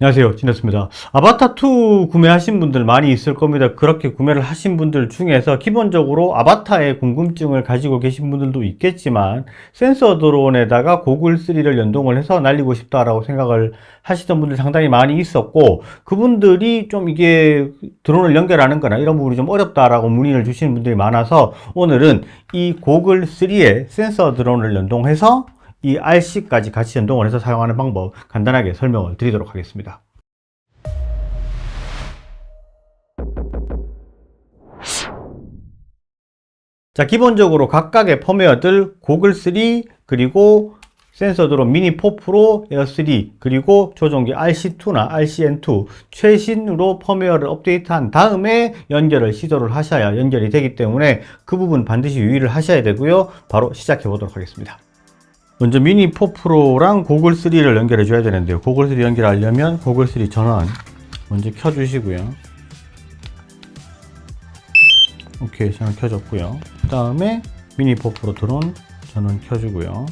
안녕하세요, 진했습니다. 아바타2 구매하신 분들 많이 있을 겁니다. 그렇게 구매를 하신 분들 중에서 기본적으로 아바타에 궁금증을 가지고 계신 분들도 있겠지만 센서 드론에다가 고글3를 연동을 해서 날리고 싶다라고 생각을 하시던 분들 상당히 많이 있었고, 그분들이 좀 이게 드론을 연결하는 거나 이런 부분이 좀 어렵다라고 문의를 주시는 분들이 많아서 오늘은 이 고글3에 센서 드론을 연동해서 이 RC까지 같이 연동을 해서 사용하는 방법 간단하게 설명을 드리도록 하겠습니다. 자, 기본적으로 각각의 펌웨어들 고글3 그리고 센서 드론 미니 4 프로, 에어 3 그리고 조종기 RC2나 RCN2 최신으로 펌웨어를 업데이트한 다음에 연결을 시도를 하셔야 연결이 되기 때문에 그 부분 반드시 유의를 하셔야 되고요. 바로 시작해 보도록 하겠습니다. 먼저 미니 4 프로랑 고글3를 연결해 줘야 되는데요. 고글3 연결하려면 고글3 전원 먼저 켜 주시고요. 오케이, 전원 켜졌고요. 그 다음에 미니 4 프로 드론 전원 켜 주고요.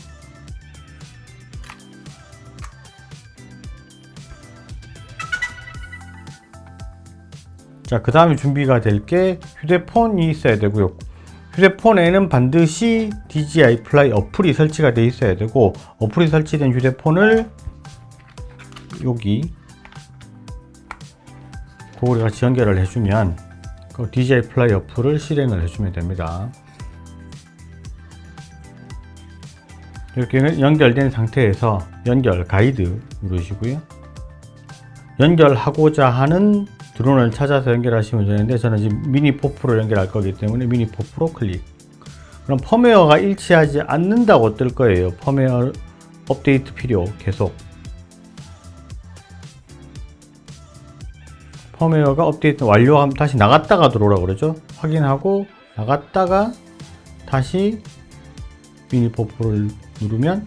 자, 그 다음에 준비가 될 게 휴대폰이 있어야 되고요. 휴대폰에는 반드시 DJI 플라이 어플이 설치가 되어 있어야 되고, 어플이 설치된 휴대폰을 여기 고글에 같이 연결을 해주면 그 DJI 플라이 어플을 실행을 해주면 됩니다. 이렇게 연결된 상태에서 연결 가이드 누르시고요. 연결하고자 하는 드론을 찾아서 연결하시면 되는데, 저는 지금 미니 4 프로 연결할 거기 때문에 미니 4 프로 클릭. 그럼 펌웨어가 일치하지 않는다고 뜰 거예요. 펌웨어 업데이트 필요 계속. 펌웨어가 업데이트 완료하면 다시 나갔다가 들어오라고 그러죠. 확인하고 나갔다가 다시 미니 4 프로를 누르면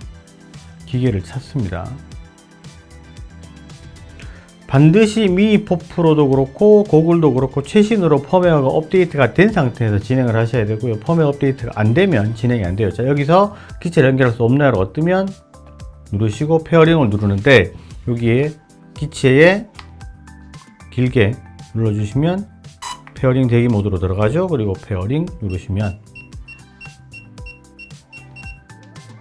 기계를 찾습니다. 반드시 미니 4 프로도 그렇고 고글도 그렇고 최신으로 펌웨어가 업데이트가 된 상태에서 진행을 하셔야 되고요. 펌웨어 업데이트가 안 되면 진행이 안 돼요. 자, 여기서 기체를 연결할 수 없나요라고 뜨면 누르시고 페어링을 누르는데, 여기에 기체에 길게 눌러주시면 페어링 대기 모드로 들어가죠. 그리고 페어링 누르시면,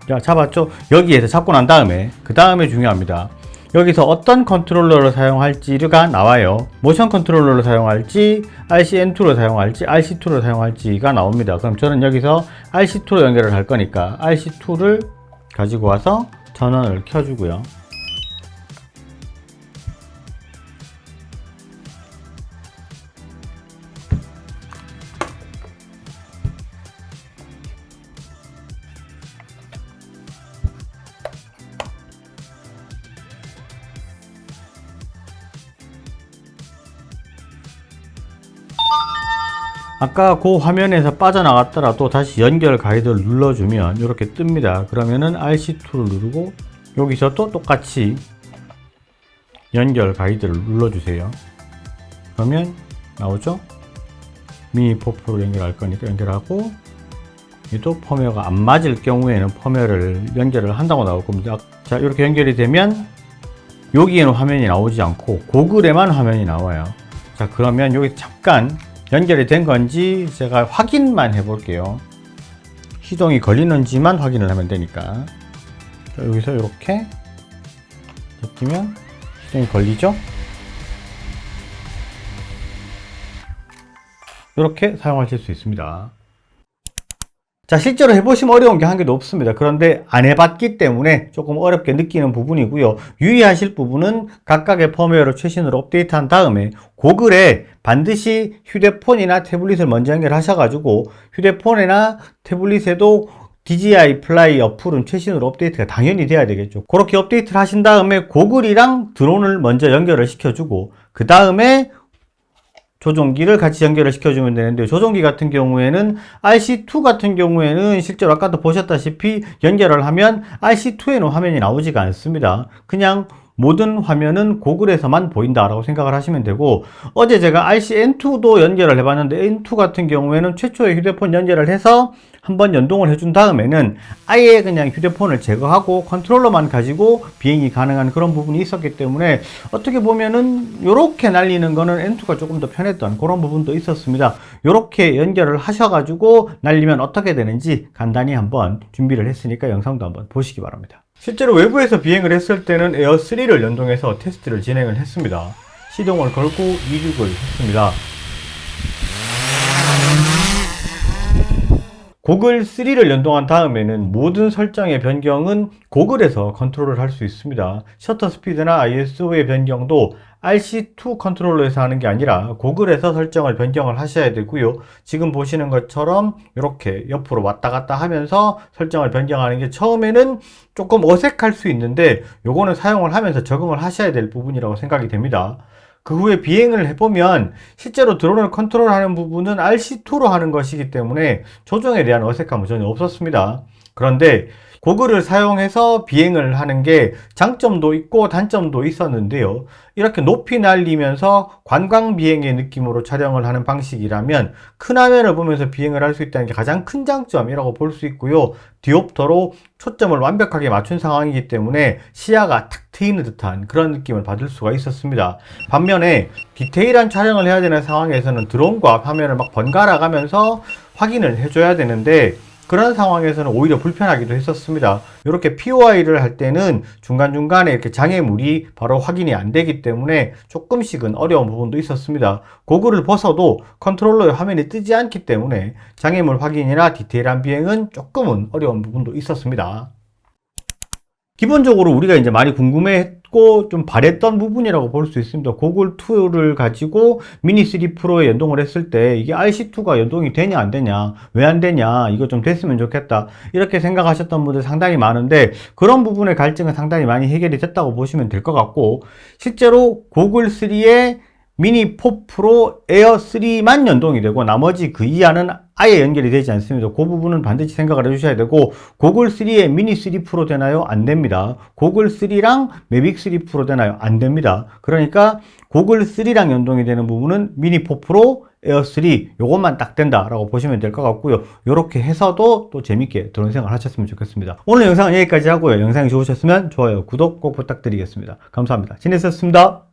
자, 잡았죠? 여기에서 잡고 난 다음에 그 다음에 중요합니다. 여기서 어떤 컨트롤러를 사용할지가 나와요. 모션 컨트롤러를 사용할지, RCN2를 사용할지, RC2를 사용할지가 나옵니다. 그럼 저는 여기서 RC2로 연결을 할 거니까 RC2를 가지고 와서 전원을 켜주고요. 아까 그 화면에서 빠져나갔더라도 다시 연결 가이드를 눌러주면 이렇게 뜹니다. 그러면은 RC2를 누르고 여기서 또 똑같이 연결 가이드를 눌러주세요. 그러면 나오죠? 미니 4 프로 연결할 거니까 연결하고, 얘도 펌웨어가 안 맞을 경우에는 펌웨어를 연결을 한다고 나올 겁니다. 자, 이렇게 연결이 되면 여기에는 화면이 나오지 않고 고글에만 화면이 나와요. 자, 그러면 여기 잠깐 연결이 된 건지 제가 확인만 해 볼게요. 시동이 걸리는지만 확인을 하면 되니까. 자, 여기서 이렇게 끼면 시동이 걸리죠? 이렇게 사용하실 수 있습니다. 자, 실제로 해보시면 어려운 게 한 개도 없습니다. 그런데 안 해봤기 때문에 조금 어렵게 느끼는 부분이고요. 유의하실 부분은 각각의 펌웨어를 최신으로 업데이트한 다음에 고글에 반드시 휴대폰이나 태블릿을 먼저 연결하셔가지고, 휴대폰이나 태블릿에도 DJI 플라이 어플은 최신으로 업데이트가 당연히 돼야 되겠죠. 그렇게 업데이트를 하신 다음에 고글이랑 드론을 먼저 연결을 시켜주고, 그 다음에 조종기를 같이 연결을 시켜주면 되는데, 조종기 같은 경우에는 RC2 같은 경우에는 실제로 아까도 보셨다시피 연결을 하면 RC2에는 화면이 나오지가 않습니다. 그냥 모든 화면은 고글에서만 보인다라고 생각을 하시면 되고, 어제 제가 RCN2도 연결을 해봤는데 N2 같은 경우에는 최초에 휴대폰 연결을 해서 한번 연동을 해준 다음에는 아예 그냥 휴대폰을 제거하고 컨트롤러만 가지고 비행이 가능한 그런 부분이 있었기 때문에 어떻게 보면은 이렇게 날리는 거는 N2가 조금 더 편했던 그런 부분도 있었습니다. 이렇게 연결을 하셔가지고 날리면 어떻게 되는지 간단히 한번 준비를 했으니까 영상도 한번 보시기 바랍니다. 실제로 외부에서 비행을 했을 때는 에어3를 연동해서 테스트를 진행을 했습니다. 시동을 걸고 이륙을 했습니다. 고글 3를 연동한 다음에는 모든 설정의 변경은 고글에서 컨트롤을 할 수 있습니다. 셔터 스피드나 ISO의 변경도 RC2 컨트롤러에서 하는 게 아니라 고글에서 설정을 변경을 하셔야 되고요. 지금 보시는 것처럼 이렇게 옆으로 왔다 갔다 하면서 설정을 변경하는 게 처음에는 조금 어색할 수 있는데 요거는 사용을 하면서 적응을 하셔야 될 부분이라고 생각이 됩니다. 그 후에 비행을 해보면 실제로 드론을 컨트롤하는 부분은 RC2로 하는 것이기 때문에 조정에 대한 어색함은 전혀 없었습니다. 그런데 고글을 사용해서 비행을 하는 게 장점도 있고 단점도 있었는데요. 이렇게 높이 날리면서 관광 비행의 느낌으로 촬영을 하는 방식이라면 큰 화면을 보면서 비행을 할 수 있다는 게 가장 큰 장점이라고 볼 수 있고요. 디옵터로 초점을 완벽하게 맞춘 상황이기 때문에 시야가 탁 트이는 듯한 그런 느낌을 받을 수가 있었습니다. 반면에 디테일한 촬영을 해야 되는 상황에서는 드론과 화면을 막 번갈아 가면서 확인을 해줘야 되는데 그런 상황에서는 오히려 불편하기도 했었습니다. 이렇게 POI를 할 때는 중간중간에 이렇게 장애물이 바로 확인이 안 되기 때문에 조금씩은 어려운 부분도 있었습니다. 고글을 벗어도 컨트롤러의 화면이 뜨지 않기 때문에 장애물 확인이나 디테일한 비행은 조금은 어려운 부분도 있었습니다. 기본적으로 우리가 이제 많이 궁금해했고 좀 바랬던 부분이라고 볼 수 있습니다. 고글 2를 가지고 미니 3 프로에 연동을 했을 때 이게 RC2가 연동이 되냐 안 되냐, 왜 안 되냐, 이거 좀 됐으면 좋겠다 이렇게 생각하셨던 분들 상당히 많은데 그런 부분의 갈증은 상당히 많이 해결이 됐다고 보시면 될 것 같고, 실제로 고글 3에 미니 4 프로 에어 3만 연동이 되고 나머지 그 이하는 아예 연결이 되지 않습니다. 그 부분은 반드시 생각을 해주셔야 되고, 고글 3에 미니 3 프로 되나요? 안 됩니다. 고글 3랑 매빅 3 프로 되나요? 안 됩니다. 그러니까 고글 3랑 연동이 되는 부분은 미니 4 프로 에어 3 요것만 딱 된다라고 보시면 될 것 같고요. 이렇게 해서도 또 재밌게 드론 생활 하셨으면 좋겠습니다. 오늘 영상은 여기까지 하고요. 영상이 좋으셨으면 좋아요, 구독 꼭 부탁드리겠습니다. 감사합니다. 지냈었습니다.